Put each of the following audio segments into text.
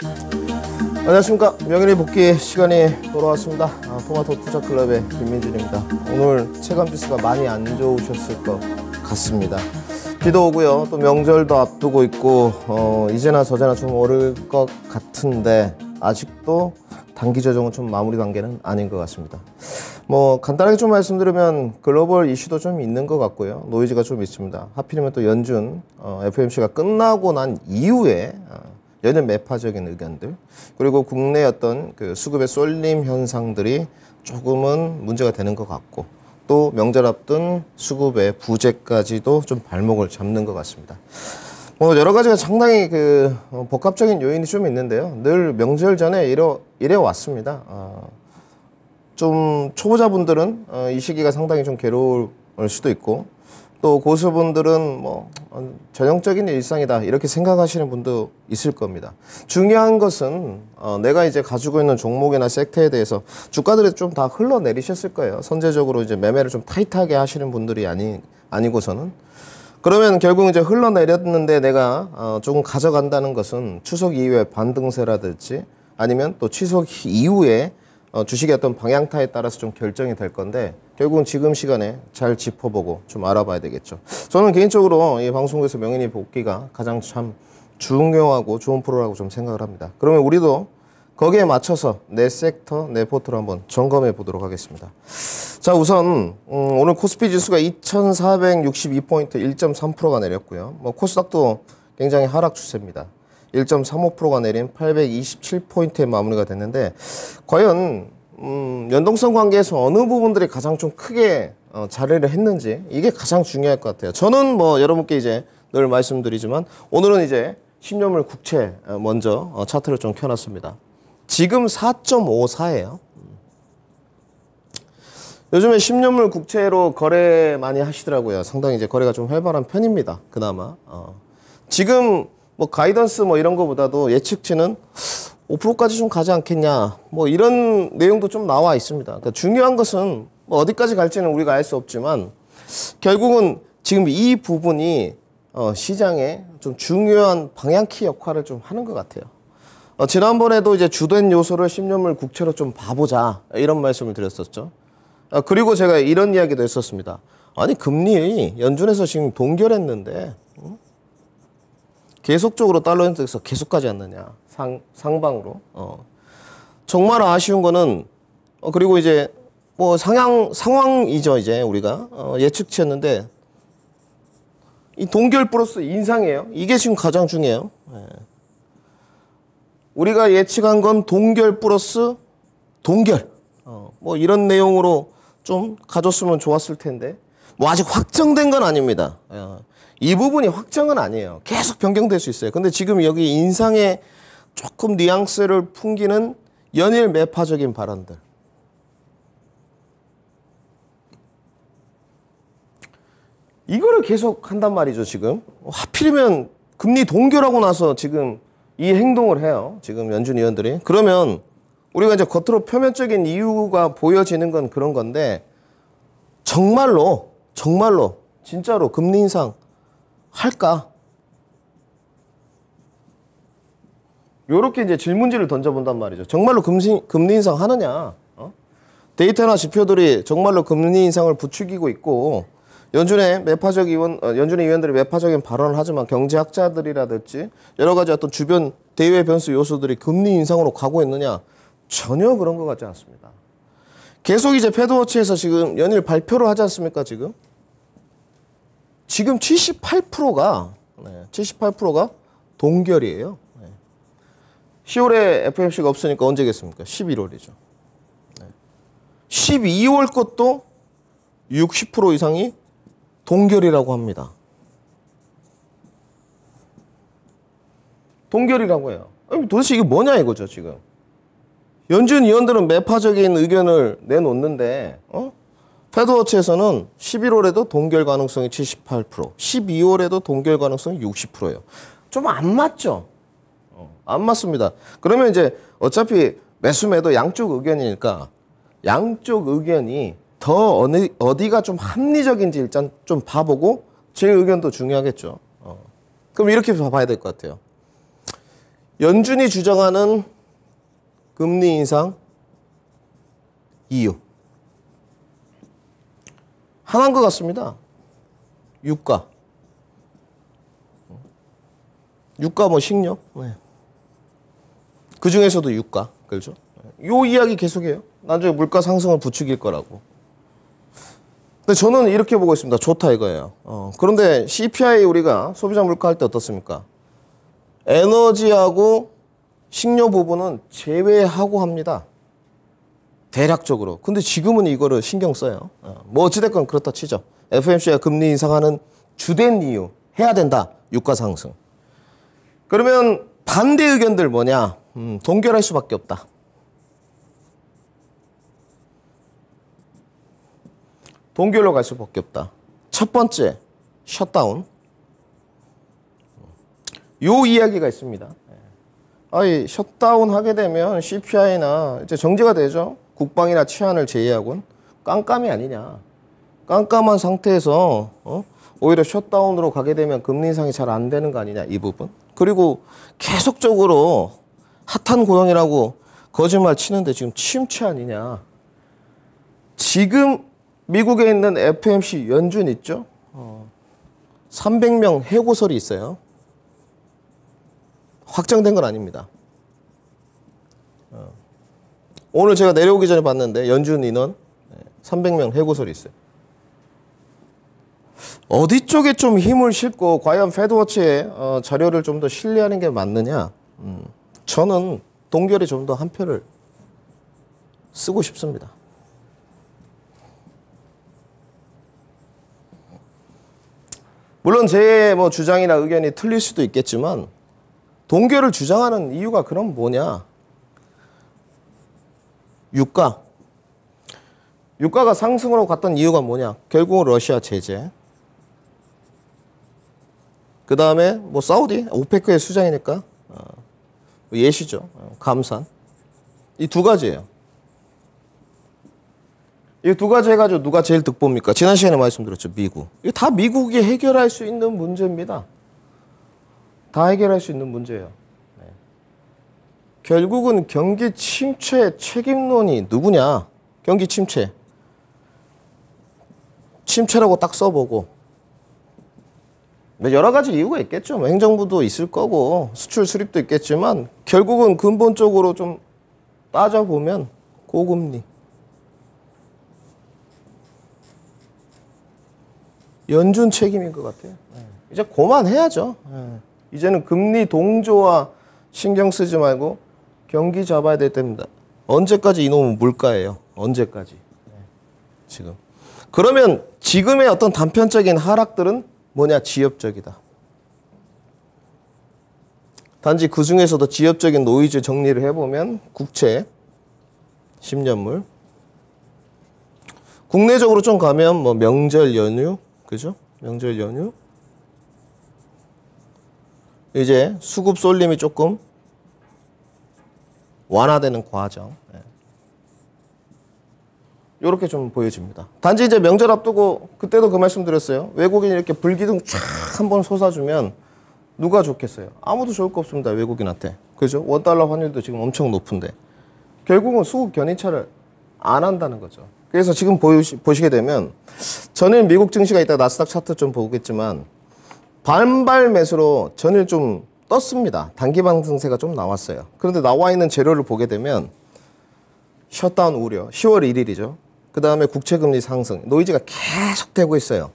안녕하십니까. 명예의 복귀 시간이 돌아왔습니다. 토마토 투자클럽의 김민준입니다. 오늘 체감지수가 많이 안 좋으셨을 것 같습니다. 비도 오고요. 또 명절도 앞두고 있고 이제나 저제나 좀 오를 것 같은데 아직도 단기 조정은 좀 마무리 단계는 아닌 것 같습니다. 뭐 간단하게 좀 말씀드리면 글로벌 이슈도 좀 있는 것 같고요. 노이즈가 좀 있습니다. 하필이면 또 연준 FOMC가 끝나고 난 이후에 연일 매파적인 의견들, 그리고 국내 어떤 그 수급의 쏠림 현상들이 조금은 문제가 되는 것 같고, 또 명절 앞둔 수급의 부재까지도 좀 발목을 잡는 것 같습니다. 뭐 여러 가지가 상당히 그 복합적인 요인이 좀 있는데요. 늘 명절 전에 이래 왔습니다. 좀 초보자분들은 이 시기가 상당히 좀 괴로울 수도 있고, 또 고수분들은 뭐 전형적인 일상이다 이렇게 생각하시는 분도 있을 겁니다. 중요한 것은 내가 이제 가지고 있는 종목이나 섹터에 대해서 주가들이 좀 다 흘러내리셨을 거예요. 선제적으로 이제 매매를 좀 타이트하게 하시는 분들이 아니고서는. 그러면 결국 이제 흘러내렸는데 내가 조금 가져간다는 것은 추석 이후에 반등세라든지 아니면 또 추석 이후에 주식의 어떤 방향타에 따라서 좀 결정이 될 건데, 결국은 지금 시간에 잘 짚어보고 좀 알아봐야 되겠죠. 저는 개인적으로 이 방송국에서 명예의 복귀가 가장 참 중요하고 좋은 프로라고 좀 생각을 합니다. 그러면 우리도 거기에 맞춰서 내 섹터, 내 포트를 한번 점검해 보도록 하겠습니다. 자, 우선 오늘 코스피 지수가 2462포인트 1.3%가 내렸고요. 뭐 코스닥도 굉장히 하락 추세입니다. 1.35%가 내린 827포인트에 마무리가 됐는데, 과연 연동성 관계에서 어느 부분들이 가장 좀 크게 자리를 했는지, 이게 가장 중요할 것 같아요. 저는 뭐 여러분께 이제 늘 말씀드리지만 오늘은 이제 10년물 국채 먼저 차트를 좀 켜놨습니다. 지금 4.54예요. 요즘에 10년물 국채로 거래 많이 하시더라고요. 상당히 이제 거래가 좀 활발한 편입니다. 그나마 지금 뭐 가이던스 뭐 이런 거보다도 예측치는 5%까지 좀 가지 않겠냐, 뭐 이런 내용도 좀 나와 있습니다. 그러니까 중요한 것은 뭐 어디까지 갈지는 우리가 알 수 없지만, 결국은 지금 이 부분이 시장에 좀 중요한 방향키 역할을 좀 하는 것 같아요. 지난번에도 이제 주된 요소를 10년물 국채로 좀 봐보자 이런 말씀을 드렸었죠. 그리고 제가 이런 이야기도 했었습니다. 아니 금리 연준에서 지금 동결했는데 계속적으로 달러 인덱스가 계속 가지 않느냐, 상방으로. 정말 아쉬운 거는 그리고 이제 뭐 상황이죠. 이제 우리가 예측치였는데 이 동결 플러스 인상이에요. 이게 지금 가장 중요해요. 우리가 예측한 건 동결 플러스 동결. 뭐 이런 내용으로 좀 가졌으면 좋았을 텐데, 뭐 아직 확정된 건 아닙니다. 이 부분이 확정은 아니에요. 계속 변경될 수 있어요. 근데 지금 여기 인상에 조금 뉘앙스를 풍기는 연일 매파적인 발언들. 이거를 계속 한단 말이죠, 지금. 하필이면 금리 동결하고 나서 지금 이 행동을 해요. 지금 연준 위원들이. 그러면 우리가 이제 겉으로 표면적인 이유가 보여지는 건 그런 건데, 정말로 진짜로 금리 인상 할까? 요렇게 이제 질문지를 던져본단 말이죠. 정말로 금리 인상 하느냐? 데이터나 지표들이 정말로 금리 인상을 부추기고 있고, 연준의 위원들이 매파적인 발언을 하지만 경제학자들이라든지 여러 가지 어떤 주변 대외 변수 요소들이 금리 인상으로 가고 있느냐? 전혀 그런 것 같지 않습니다. 계속 이제 패드워치에서 지금 연일 발표를 하지 않습니까, 지금 78%가 동결이에요. 10월에 FOMC가 없으니까 언제겠습니까? 11월이죠. 12월 것도 60% 이상이 동결이라고 합니다. 동결이라고 해요. 아니, 도대체 이게 뭐냐 이거죠, 지금. 연준 위원들은 매파적인 의견을 내놓는데, 패드워치에서는 11월에도 동결 가능성이 78%, 12월에도 동결 가능성이 60%예요. 좀 안 맞죠? 안 맞습니다. 그러면 이제 어차피 매수매도 양쪽 의견이니까 양쪽 의견이 더 어디가 좀 합리적인지 일단 좀 봐보고 제 의견도 중요하겠죠. 그럼 이렇게 봐야 될 것 같아요. 연준이 주장하는 금리 인상 이유 하나인 것 같습니다. 유가 뭐 식료 그 중에서도 유가 그렇죠? 요 이야기 계속해요. 나중에 물가 상승을 부추길 거라고. 근데 저는 이렇게 보고 있습니다. 좋다 이거예요. 그런데 CPI 우리가 소비자 물가 할 때 어떻습니까? 에너지하고 식료 부분은 제외하고 합니다. 대략적으로. 근데 지금은 이거를 신경 써요. 뭐 어찌됐건 그렇다 치죠. FOMC가 금리 인상하는 주된 이유 해야 된다. 유가 상승. 그러면 반대 의견들 뭐냐? 동결할 수밖에 없다. 동결로 갈 수밖에 없다. 첫 번째, 셧다운. 요 이야기가 있습니다. 아니, 셧다운 하게 되면 CPI나 이제 정지가 되죠. 국방이나 치안을 제외하고는 깜깜이 아니냐. 깜깜한 상태에서 오히려 셧다운으로 가게 되면 금리 인상이 잘 안 되는 거 아니냐, 이 부분. 그리고 계속적으로 핫한 고용이라고 거짓말 치는데 지금 침체 아니냐. 지금 미국에 있는 FOMC 연준 있죠? 300명 해고설이 있어요. 확정된 건 아닙니다. 오늘 제가 내려오기 전에 봤는데 연준 인원 300명 해고설이 있어요. 어디 쪽에 좀 힘을 싣고 과연 패드워치의 자료를 좀 더 신뢰하는 게 맞느냐? 저는 동결에 좀 더 한 표를 쓰고 싶습니다. 물론 제 뭐 주장이나 의견이 틀릴 수도 있겠지만 동결을 주장하는 이유가 그럼 뭐냐? 유가가 상승으로 갔던 이유가 뭐냐? 결국은 러시아 제재. 그 다음에 뭐 사우디, 오페크의 수장이니까 예시죠. 감산. 이 두 가지예요. 이 두 가지 해가지고 누가 제일 득보입니까? 지난 시간에 말씀드렸죠. 미국. 이게 다 미국이 해결할 수 있는 문제입니다. 다 해결할 수 있는 문제예요. 네. 결국은 경기 침체 책임론이 누구냐? 경기 침체. 침체라고 딱 써보고. 여러 가지 이유가 있겠죠. 뭐 행정부도 있을 거고 수출 수립도 있겠지만 결국은 근본적으로 좀 따져보면 고금리. 연준 책임인 것 같아요. 이제 그만해야죠. 이제는 금리 동조와 신경 쓰지 말고 경기 잡아야 될 때입니다. 언제까지 이놈은 물가예요. 언제까지. 지금. 그러면 지금의 어떤 단편적인 하락들은 뭐냐? 지엽적이다. 단지 그 중에서도 지엽적인 노이즈 정리를 해보면 국채, 10년물. 국내적으로 좀 가면 뭐 명절 연휴, 그죠? 명절 연휴. 이제 수급 쏠림이 조금 완화되는 과정. 이렇게 좀 보여집니다. 단지 이제 명절 앞두고 그때도 그 말씀 드렸어요. 외국인이 이렇게 불기둥 쫙 한번 솟아주면 누가 좋겠어요? 아무도 좋을 거 없습니다. 외국인한테. 그죠? 원달러 환율도 지금 엄청 높은데. 결국은 수급 견인차를 안 한다는 거죠. 그래서 지금 보시게 되면 전일 미국 증시가 이따 나스닥 차트 좀 보겠지만 반발 매수로 전일 좀 떴습니다. 단기 방등세가 좀 나왔어요. 그런데 나와 있는 재료를 보게 되면 셧다운 우려, 10월 1일이죠. 그 다음에 국채금리 상승, 노이즈가 계속되고 있어요.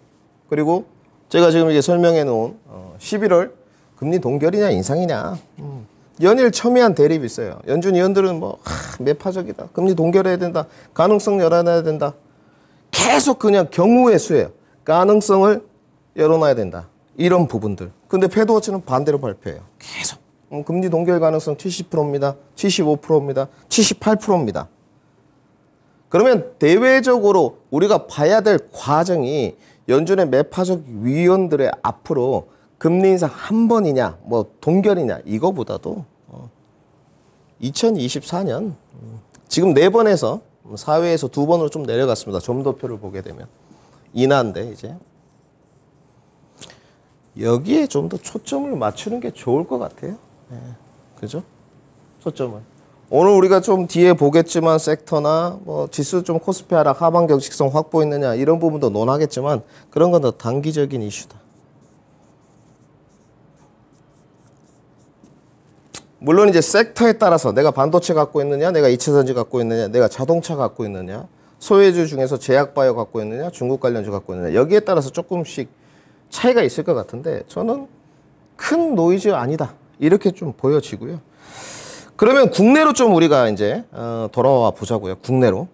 그리고 제가 지금 이게 설명해 놓은 11월 금리 동결이냐 인상이냐. 연일 첨예한 대립이 있어요. 연준 위원들은 뭐 매파적이다. 금리 동결해야 된다. 가능성 열어놔야 된다. 계속 그냥 경우의 수예요. 가능성을 열어놔야 된다. 이런 부분들. 근데 패드워치는 반대로 발표해요. 계속. 금리 동결 가능성 70%입니다. 75%입니다. 78%입니다. 그러면 대외적으로 우리가 봐야 될 과정이 연준의 매파적 위원들의 앞으로 금리 인상 한 번이냐, 뭐 동결이냐 이거보다도 2024년 지금 4번에서 사회에서 2번으로 좀 내려갔습니다. 점도표를 보게 되면 인하인데 이제 여기에 좀 더 초점을 맞추는 게 좋을 것 같아요. 그죠? 초점은. 오늘 우리가 좀 뒤에 보겠지만 섹터나 뭐 지수 좀 코스피 하락 하방 경직성 확보했느냐 이런 부분도 논하겠지만 그런 건 더 단기적인 이슈다. 물론 이제 섹터에 따라서 내가 반도체 갖고 있느냐, 내가 2차전지 갖고 있느냐, 내가 자동차 갖고 있느냐, 소외주 중에서 제약바이오 갖고 있느냐, 중국 관련주 갖고 있느냐 여기에 따라서 조금씩 차이가 있을 것 같은데 저는 큰 노이즈 아니다 이렇게 좀 보여지고요. 그러면 국내로 좀 우리가 이제 돌아와 보자고요. 국내로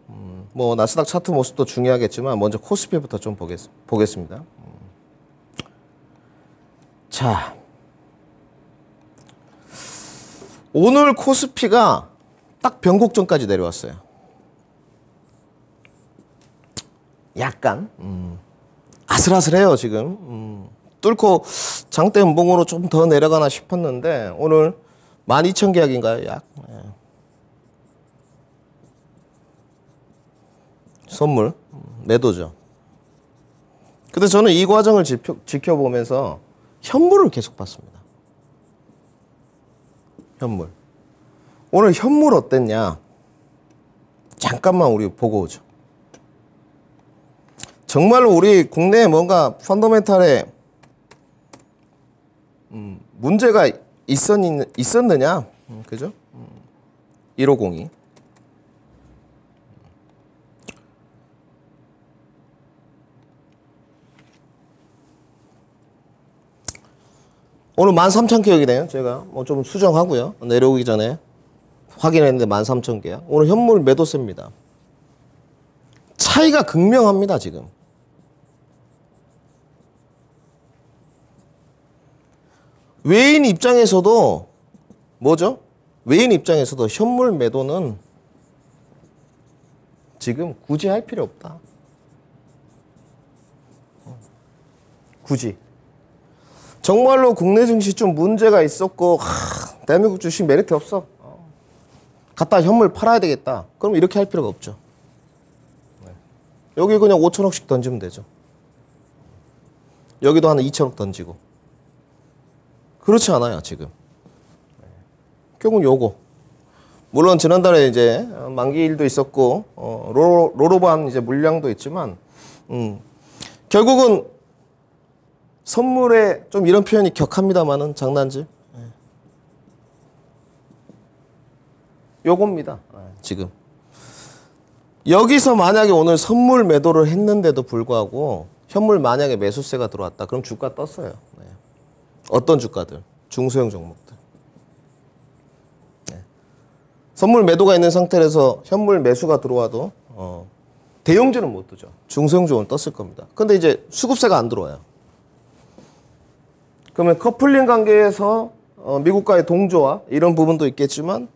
뭐 나스닥 차트 모습도 중요하겠지만 먼저 코스피부터 좀 보겠습니다. 자, 오늘 코스피가 딱 변곡점까지 내려왔어요. 약간 아슬아슬해요 지금. 뚫고 장대 음봉으로 좀 더 내려가나 싶었는데 오늘 12,000계약인가요? 약. 선물 매도죠. 근데 저는 이 과정을 지켜보면서 현물을 계속 봤습니다. 현물. 오늘 현물 어땠냐? 잠깐만 우리 보고 오죠. 정말로 우리 국내에 뭔가 펀더멘탈에 문제가 있었느냐? 그죠? 1502. 오늘 13,000개역이네요. 제가 뭐 좀 수정하고요. 내려오기 전에 확인했는데 13,000개야. 오늘 현물 매도세입니다. 차이가 극명합니다, 지금. 외인 입장에서도 뭐죠? 외인 입장에서도 현물 매도는 지금 굳이 할 필요 없다. 굳이. 정말로 국내 증시 좀 문제가 있었고 대한민국 주식 메리트 없어. 갖다 현물 팔아야 되겠다. 그럼 이렇게 할 필요가 없죠. 여기 그냥 5천억씩 던지면 되죠. 여기도 한 2천억 던지고. 그렇지 않아요, 지금. 결국은 요거. 물론 지난달에 이제 만기일도 있었고, 롤오버한 이제 물량도 있지만, 결국은 선물에 좀 이런 표현이 격합니다만은 장난질. 요겁니다, 지금. 여기서 만약에 오늘 선물 매도를 했는데도 불구하고 현물 만약에 매수세가 들어왔다. 그럼 주가 떴어요. 네. 어떤 주가들? 중소형 종목들. 네. 선물 매도가 있는 상태에서 현물 매수가 들어와도 대형주는 못 뜨죠. 중소형 종은 떴을 겁니다. 근데 이제 수급세가 안 들어와요. 그러면 커플링 관계에서 미국과의 동조화 이런 부분도 있겠지만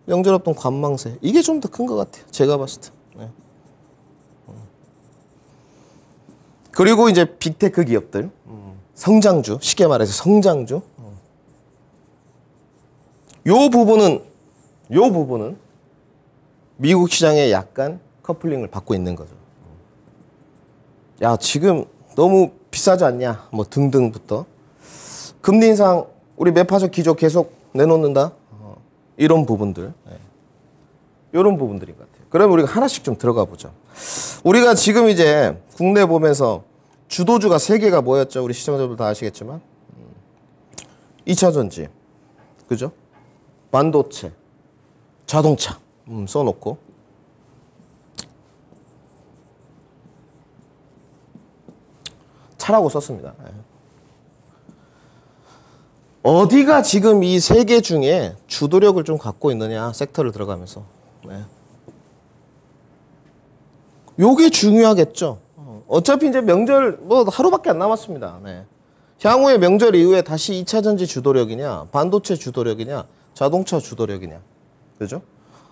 명절합동 관망세 이게 좀 더 큰 것 같아요. 제가 봤을 때. 네. 그리고 이제 빅테크 기업들 성장주 쉽게 말해서 성장주 요 부분은 미국 시장에 약간 커플링을 받고 있는 거죠. 야 지금 너무 비싸지 않냐 뭐 등등부터 금리 인상 우리 매파적 기조 계속 내놓는다. 이런 부분들, 이런 부분들인 것 같아요. 그러면 우리가 하나씩 좀 들어가 보죠. 우리가 지금 이제 국내 보면서 주도주가 3개가 뭐였죠? 우리 시청자분들 다 아시겠지만 2차전지, 그죠? 반도체, 자동차 써놓고 차라고 썼습니다. 어디가 지금 이 3개 중에 주도력을 좀 갖고 있느냐 섹터를 들어가면서 네. 요게 중요하겠죠. 어차피 이제 명절 뭐 하루밖에 안 남았습니다. 네. 향후에 명절 이후에 다시 2차전지 주도력이냐 반도체 주도력이냐 자동차 주도력이냐 그죠?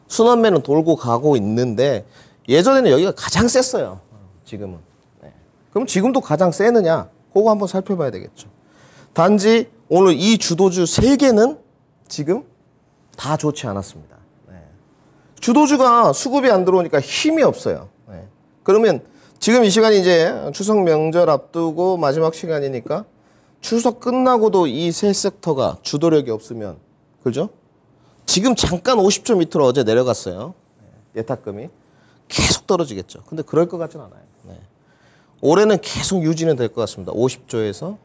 순환매는 돌고 가고 있는데 예전에는 여기가 가장 셌어요. 지금은. 네. 그럼 지금도 가장 세느냐 그거 한번 살펴봐야 되겠죠. 단지 오늘 이 주도주 3개는 지금 다 좋지 않았습니다. 네. 주도주가 수급이 안 들어오니까 힘이 없어요. 네. 그러면 지금 이 시간이 이제 추석 명절 앞두고 마지막 시간이니까 추석 끝나고도 이 세 섹터가 주도력이 없으면, 그죠? 지금 잠깐 50조 밑으로 어제 내려갔어요. 예탁금이. 계속 떨어지겠죠. 근데 그럴 것 같진 않아요. 네. 올해는 계속 유지는 될 것 같습니다. 50조에서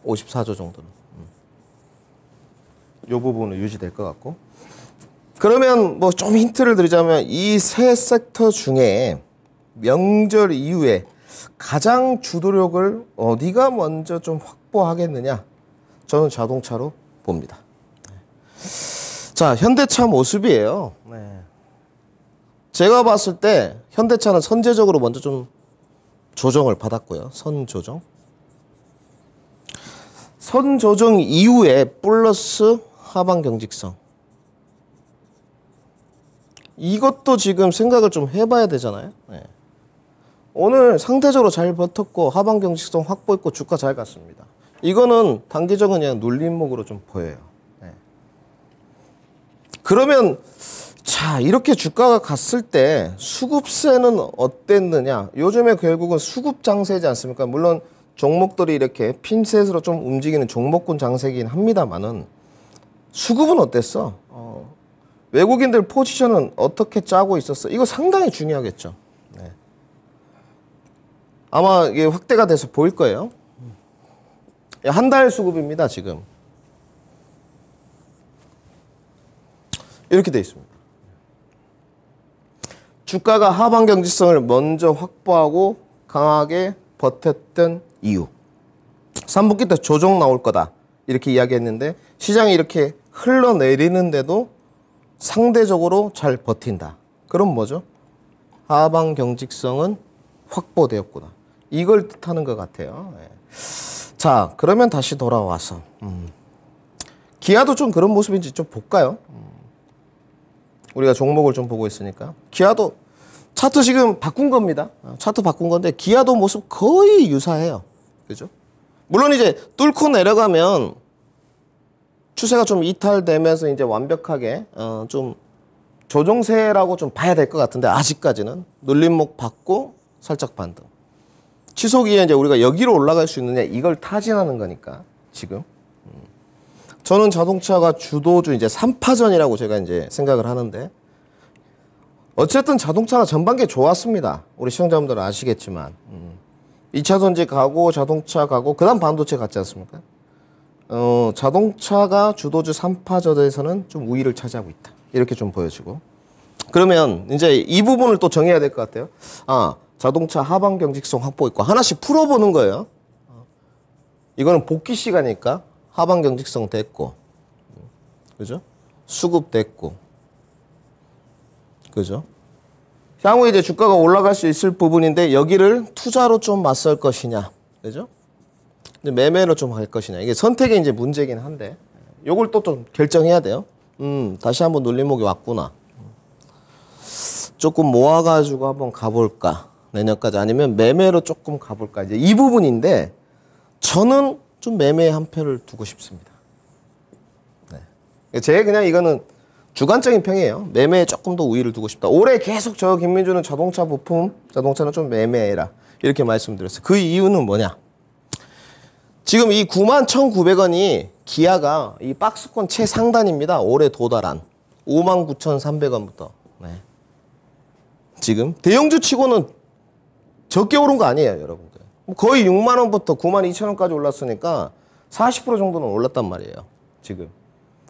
54조 정도는. 이 부분은 유지될 것 같고. 그러면 뭐 좀 힌트를 드리자면 이 세 섹터 중에 명절 이후에 가장 주도력을 어디가 먼저 좀 확보하겠느냐? 저는 자동차로 봅니다. 자, 현대차 모습이에요. 네. 제가 봤을 때 현대차는 선제적으로 먼저 좀 조정을 받았고요. 선조정. 선조정 이후에 플러스 하방 경직성. 이것도 지금 생각을 좀 해봐야 되잖아요. 네. 오늘 상대적으로 잘 버텼고 하방 경직성 확보했고 주가 잘 갔습니다. 이거는 단기적인 그냥 눌림목으로 좀 보여요. 네. 그러면 자, 이렇게 주가가 갔을 때 수급세는 어땠느냐? 요즘에 결국은 수급 장세지 않습니까? 물론 종목들이 이렇게 핀셋으로 좀 움직이는 종목군 장세긴 합니다만은 수급은 어땠어? 외국인들 포지션은 어떻게 짜고 있었어? 이거 상당히 중요하겠죠. 네. 아마 이게 확대가 돼서 보일 거예요. 한 달 수급입니다, 지금. 이렇게 돼 있습니다. 주가가 하방 경직성을 먼저 확보하고 강하게 버텼던 이유. 3분기 때 조정 나올 거다. 이렇게 이야기했는데 시장이 이렇게 흘러내리는데도 상대적으로 잘 버틴다. 그럼 뭐죠? 하방 경직성은 확보되었구나. 이걸 뜻하는 것 같아요. 네. 자, 그러면 다시 돌아와서 기아도 좀 그런 모습인지 좀 볼까요? 우리가 종목을 좀 보고 있으니까. 기아도 차트 지금 바꾼 겁니다. 차트 바꾼 건데 기아도 모습 거의 유사해요. 그죠? 물론 이제 뚫고 내려가면 추세가 좀 이탈되면서 이제 완벽하게 좀 조정세라고 좀 봐야 될 것 같은데 아직까지는 눌림목 받고 살짝 반등. 치솟기에 이제 우리가 여기로 올라갈 수 있느냐 이걸 타진하는 거니까 지금. 저는 자동차가 주도주 이제 3파전이라고 제가 이제 생각을 하는데 어쨌든 자동차가 전반기에 좋았습니다. 우리 시청자분들은 아시겠지만 2차 전지 가고 자동차 가고 그다음 반도체 갔지 않습니까? 자동차가 주도주 3파전에서는 좀 우위를 차지하고 있다. 이렇게 좀 보여지고. 그러면 이제 이 부분을 또 정해야 될 것 같아요. 아, 자동차 하방 경직성 확보했고 하나씩 풀어보는 거예요. 이거는 복귀 시간이니까 하방 경직성 됐고, 그죠? 수급 됐고, 그죠? 향후에 이제 주가가 올라갈 수 있을 부분인데 여기를 투자로 좀 맞설 것이냐, 그죠? 매매로 좀 할 것이냐. 이게 선택의 이제 문제긴 한데, 요걸 또 좀 결정해야 돼요. 다시 한번 눌림목이 왔구나. 조금 모아가지고 한번 가볼까. 내년까지 아니면 매매로 조금 가볼까. 이제 이 부분인데, 저는 좀 매매에 한 표를 두고 싶습니다. 네. 제 그냥 이거는 주관적인 평이에요. 매매에 조금 더 우위를 두고 싶다. 올해 계속 저 김민주는 자동차 부품, 자동차는 좀 매매해라. 이렇게 말씀드렸어요. 그 이유는 뭐냐? 지금 이 91,900원이 기아가 이 박스권 최상단입니다. 올해 도달한 59,300원부터. 네. 지금 대형주 치고는 적게 오른 거 아니에요, 여러분들. 거의 6만 원부터 92,000원까지 올랐으니까 40% 정도는 올랐단 말이에요. 지금.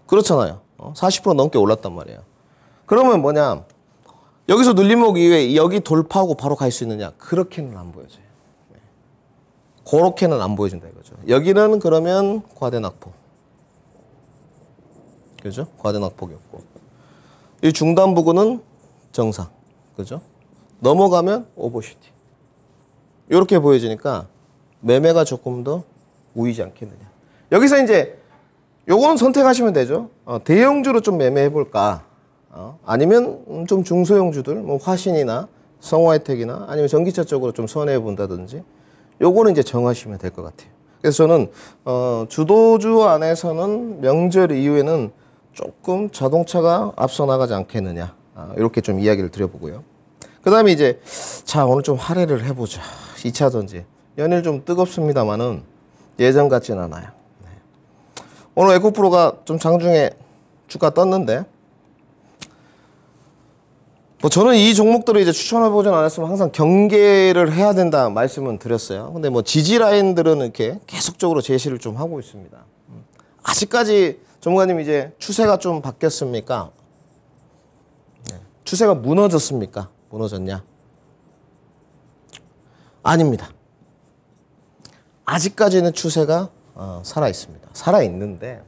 그렇잖아요. 40% 넘게 올랐단 말이에요. 그러면 뭐냐? 여기서 눌림목 이후에 여기 돌파하고 바로 갈 수 있느냐? 그렇게는 안 보여져요. 네. 그렇게는 안 보여진다 이거죠. 여기는 그러면 과대낙폭. 그죠? 과대낙폭이었고. 이 중단 부근은 정상. 그죠? 넘어가면 오버슈팅. 이렇게 보여지니까 매매가 조금 더 우위지 않겠느냐. 여기서 이제 요거는 선택하시면 되죠. 대형주로 좀 매매해볼까. 아니면 좀 중소형주들, 뭐 화신이나 성화혜택이나 아니면 전기차 쪽으로 좀 선회해본다든지 요거는 이제 정하시면 될 것 같아요. 그래서 저는 주도주 안에서는 명절 이후에는 조금 자동차가 앞서 나가지 않겠느냐. 이렇게 좀 이야기를 드려보고요. 그 다음에 이제 자 오늘 좀 할애를 해보자. 2차 전지. 연일 좀 뜨겁습니다만은 예전 같진 않아요. 오늘 에코프로가 좀 장중에 주가 떴는데, 뭐 저는 이 종목들을 이제 추천해보진 않았으면 항상 경계를 해야 된다 말씀은 드렸어요. 근데 뭐 지지 라인들은 이렇게 계속적으로 제시를 좀 하고 있습니다. 아직까지 전문가님 이제 추세가 좀 바뀌었습니까? 네. 추세가 무너졌습니까? 무너졌냐? 아닙니다. 아직까지는 추세가 살아있습니다. 살아있는데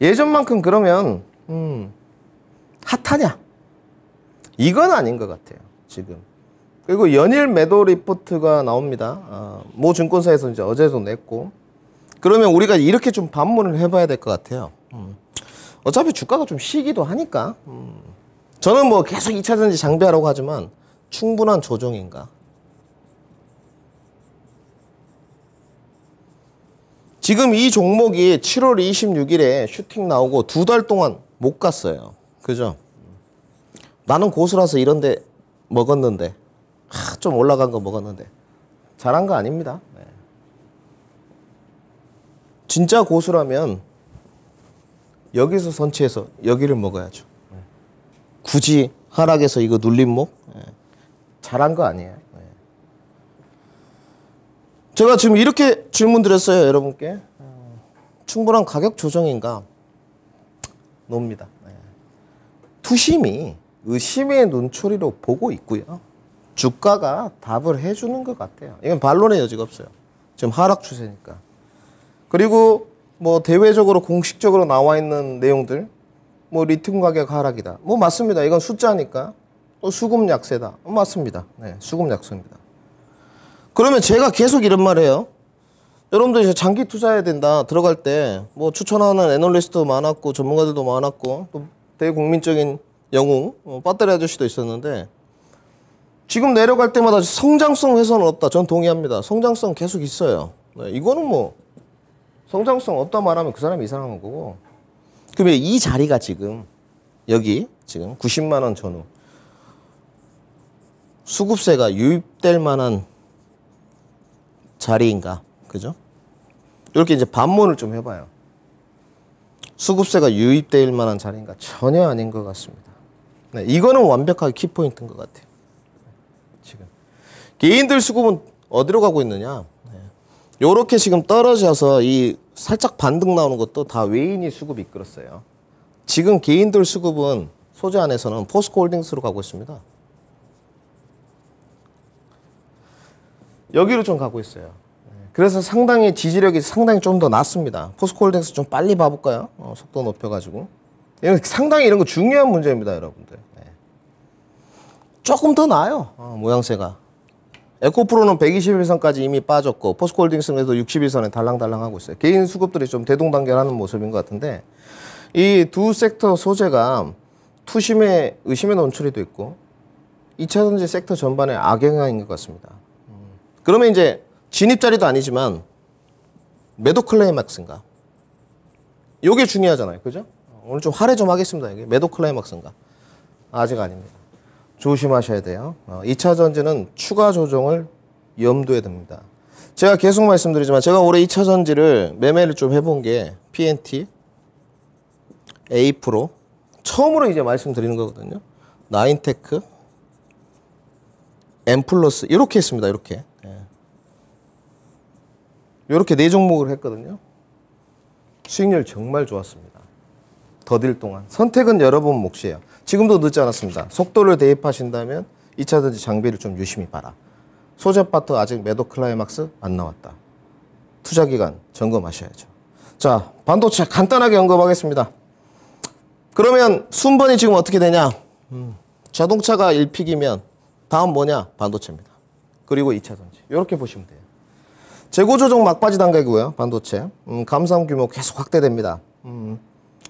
예전만큼 그러면 핫하냐? 이건 아닌 것 같아요. 지금. 그리고 연일 매도 리포트가 나옵니다. 모 증권사에서 이제 어제도 냈고. 그러면 우리가 이렇게 좀 반문을 해봐야 될 것 같아요. 어차피 주가가 좀 쉬기도 하니까. 저는 뭐 계속 2차전지 장비하라고 하지만 충분한 조정인가? 지금 이 종목이 7월 26일에 슈팅 나오고 2달 동안 못 갔어요. 그죠? 나는 고수라서 이런데 먹었는데, 좀 올라간 거 먹었는데 잘한 거 아닙니다. 네. 진짜 고수라면 여기서 선취해서 여기를 먹어야죠. 굳이 하락해서 이거 눌림목 잘한 거 아니에요. 제가 지금 이렇게 질문 드렸어요, 여러분께. 충분한 가격 조정인가? 놉니다. 투심이 의심의 눈초리로 보고 있고요. 주가가 답을 해주는 것 같아요. 이건 반론의 여지가 없어요. 지금 하락 추세니까. 그리고 뭐 대외적으로 공식적으로 나와 있는 내용들, 뭐 리튬 가격 하락이다. 뭐 맞습니다. 이건 숫자니까. 또 수급 약세다. 맞습니다. 네, 수급 약세입니다. 그러면 제가 계속 이런 말 해요. 여러분들 이제 장기 투자해야 된다. 들어갈 때 뭐 추천하는 애널리스트도 많았고 전문가들도 많았고 또 대국민적인 영웅 배터리 아저씨도 있었는데 지금 내려갈 때마다 성장성 훼손은 없다. 전 동의합니다. 성장성 계속 있어요. 네, 이거는 뭐 성장성 없다 말하면 그 사람이 이상한 거고. 그러면 이 자리가 지금 여기 지금 90만 원 전후 수급세가 유입될 만한 자리인가? 그죠? 이렇게 이제 반문을 좀 해봐요. 수급세가 유입될 만한 자리인가? 전혀 아닌 것 같습니다. 네, 이거는 완벽하게 키포인트인 것 같아요. 지금 개인들 수급은 어디로 가고 있느냐? 요렇게 지금 떨어져서 이 살짝 반등 나오는 것도 다 외인이 수급 이끌었어요. 지금 개인들 수급은 소재 안에서는 포스코홀딩스로 가고 있습니다. 여기로 좀 가고 있어요. 그래서 상당히 지지력이 상당히 좀 더 낮습니다. 포스코홀딩스 좀 빨리 봐볼까요? 속도 높여가지고. 상당히 이런 거 중요한 문제입니다, 여러분들. 조금 더 나아요, 모양새가. 에코프로는 121선까지 이미 빠졌고 포스코홀딩스는 61선에 달랑달랑하고 있어요. 개인 수급들이 좀 대동단결하는 모습인 것 같은데 이 두 섹터 소재가 투심의 의심의 논초리도 있고 2차전지 섹터 전반의 악영향인 것 같습니다. 그러면 이제 진입자리도 아니지만 매도 클라이막스인가? 요게 중요하잖아요. 그죠? 오늘 좀 할애 좀 하겠습니다. 이게 매도 클라이막스인가? 아직 아닙니다. 조심하셔야 돼요. 2차전지는 추가 조정을 염두에 둡니다. 제가 계속 말씀드리지만 제가 올해 2차전지를 매매를 좀 해본 게 PNT, A-프로 처음으로 이제 말씀드리는 거거든요. 나인테크, M 플러스 이렇게 했습니다. 이렇게. 이렇게 4종목을 했거든요. 수익률 정말 좋았습니다. 더딜 동안. 선택은 여러분 몫이에요. 지금도 늦지 않았습니다. 속도를 대입하신다면 2차전지 장비를 좀 유심히 봐라. 소재 파트 아직 매도 클라이막스 안 나왔다. 투자 기간 점검하셔야죠. 자, 반도체 간단하게 언급하겠습니다. 그러면 순번이 지금 어떻게 되냐? 자동차가 1픽이면 다음 뭐냐? 반도체입니다. 그리고 2차전지. 이렇게 보시면 돼요. 재고 조정 막바지 단계고요. 반도체. 감산 규모 계속 확대됩니다.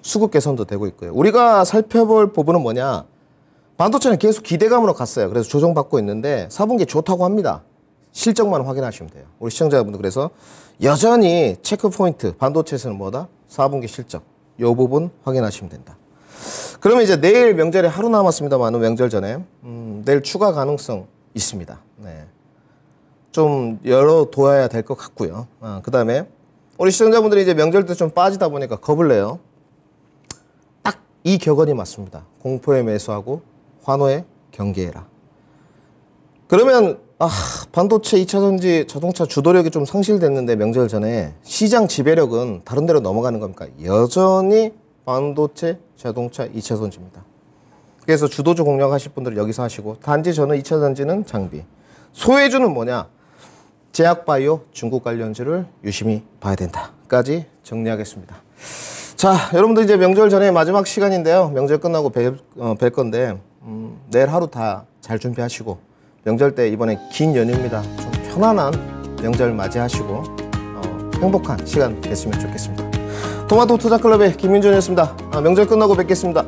수급 개선도 되고 있고요. 우리가 살펴볼 부분은 뭐냐? 반도체는 계속 기대감으로 갔어요. 그래서 조정받고 있는데 4분기 좋다고 합니다. 실적만 확인하시면 돼요. 우리 시청자분들 그래서 여전히 체크 포인트 반도체에서는 뭐다? 4분기 실적. 이 부분 확인하시면 된다. 그러면 이제 내일 명절에 하루 남았습니다만 명절 전에 내일 추가 가능성 있습니다. 네. 좀 열어둬야 될 것 같고요. 그 다음에 우리 시청자분들이 이제 명절 때 좀 빠지다 보니까 겁을 내요. 딱 이 격언이 맞습니다. 공포에 매수하고 환호에 경계해라. 그러면 반도체 2차 전지 자동차 주도력이 좀 상실됐는데 명절 전에 시장 지배력은 다른 데로 넘어가는 겁니까? 여전히 반도체 자동차 2차 전지입니다. 그래서 주도주 공략하실 분들은 여기서 하시고, 단지 저는 2차 전지는 장비, 소외주는 뭐냐? 제약바이오 중국 관련주를 유심히 봐야 된다까지 정리하겠습니다. 자, 여러분들 이제 명절 전에 마지막 시간인데요. 명절 끝나고 뵐 건데 내일 하루 다 잘 준비하시고, 명절 때 이번에 긴 연휴입니다. 좀 편안한 명절 맞이하시고 행복한 시간 됐으면 좋겠습니다. 토마토 투자클럽의 김민준이었습니다. 명절 끝나고 뵙겠습니다.